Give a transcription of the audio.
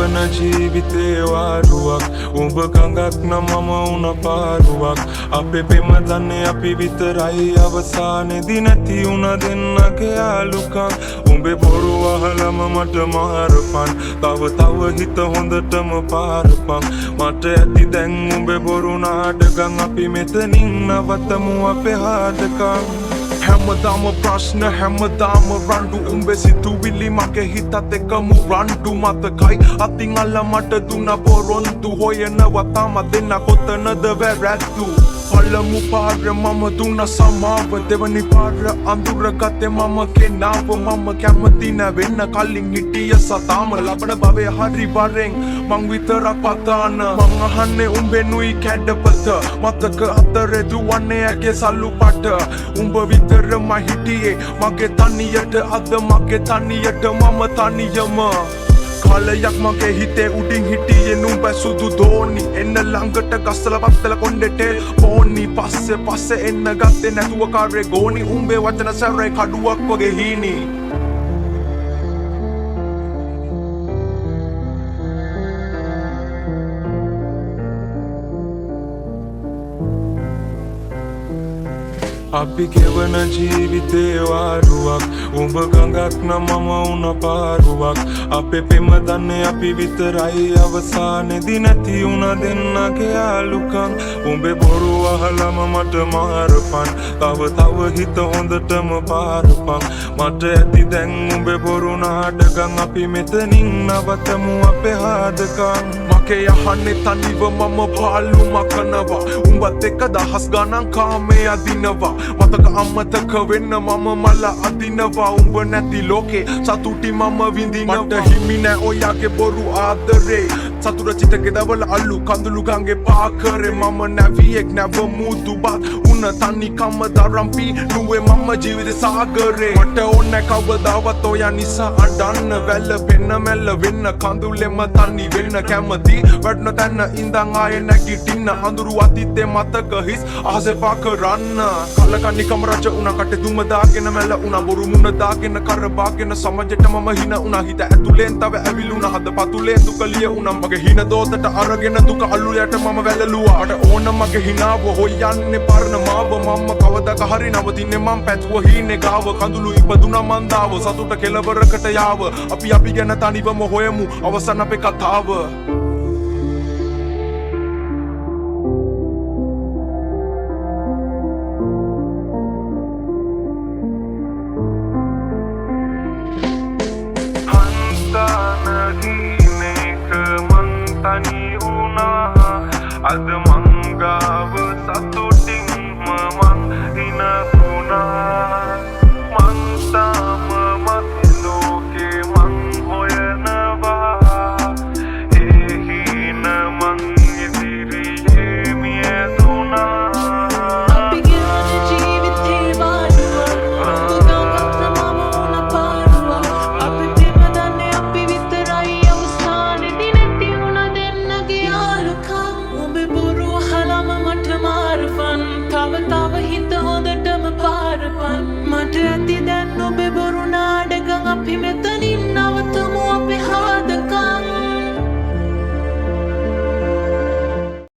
ගෙවන ජීවිතේ වාරුවක් උඹ ගඟක් නම් මම උන පාරුවක් අපේ පෙම දන්නේ අපි විතරයි අවසානේදී නැති උන දෙන්නගේ යාළුකම් උඹේ බොරු අහලම මට මාරපන් තව හිත හොඳටම පාරපන් මට ඇති දැන් උඹේ බොරු නාඩගම් අපි මෙතනින් නවතමු අපේ හාදකම් හැමදාම ප්‍රශ්න හැමදාම රණ්ඩු උඹේ සිතුවිලි මගේ හිතත් එක්කම රණ්ඩු මතකයි අතින් අල්ල මට දුන්න පොරොන්දු හොයනවා තාම දෙන්න කොතනද වැරැද්දු පළමු පාර මම දුන්න සමාව දෙවනි පාර අඳුරගත්තේ මම කෙනාව මම කැමති නැවෙන්න කලින් හිටිය සතාම ලබන භවය හරි වරෙන් මං විතරක් පතාන මං අහන්නේ උඹෙනුයි කැඩපත මතක අතරේ දුවන්නේ ඇගේ සල්ලු පට උඹ විතරම හිටියේ මගේ තනියට අද මගේ තනියට මම තනියම කාලයක් මගේ හිතේ උඩින් හිටියේ නුඹ සුදු දෝනි එන්න ළඟට ගස්සලා පත්තල කොණ්ඩෙට පෝනි පස්සේ එන්න ගත්තේ නැතුව කාරේ ගෝනි උඹේ වචන සැරේ කඩුවක් වගේ හීනි අපි ගෙවන ජීවිතේ වාරුවක් උඹ ගඟක් නම් මම උන පාරුවක් අපේ පෙම දන්නේ අපි විතරයි අවසානේදී නැති උන දෙන්නගේ යාළුකම් උඹේ බොරු අහලම මට මාරපන් තව හිත හොඳටම පාරපන් මට ඇති දැන් උඹේ බොරු නාඩගම් අපි මෙතනින් නවතමු අපේ හාදකම් මගේ යහන්නේ තනිව මම පාලු මකනවා උඹත් එක්ක දහස් ගණන් කාමේ අදිනවා මතක අමතක වෙන්න මම මල අදිනවා උඹ නැති ලෝකේ සතුටි මම විඳිනවා මට හිමි නෑ ඔයාගේ බොරු ආදරේ සතුර චිතක දවල අල්ලු කඳුළු ගංගේ පාකරේ මම නැවියෙක් නැව මුදුබත් උන තනි කම දරම්පි නුවේ මම ජීවිත සාගරේ මට ඕන කවදාවත් ඔයා නිසා අඬන්න වැල්ල පෙන්න මැල්ල වෙන්න කඳුලෙම තනි වෙන්න කැමති වැඩන තැන්න ඉඳන් ආයෙ නැගිටින්න අඳුරු අතීතේ මතක හිස් අහසේ පා කරන්න කලකන්නිකම රජ උනා කටේ දුම දාගෙන මැල්ල උනා බොරු මුණ දාගෙන කරබාගෙන සමජෙට මම හින උනා හිත ඇතුලෙන් තව ඇවිලුණා හද පතුලේ දුකලිය උනා මගේ හින දෝතට අරගෙන දුක අල්ලුයට මම වැළලුවා මට ඕන මගේ හිනාව හොයන්නේ පරණ මාව මම කවදාක හරි නවතින්නේ මම පැතුව හීනේ ගාව කඳුළු ඉපදුනා මන්දාව සතුට කෙලවරකට යාව අපි ගැන තනිවම හොයමු අවසන් අපේ කතාව තනි වුණා අද මංගාව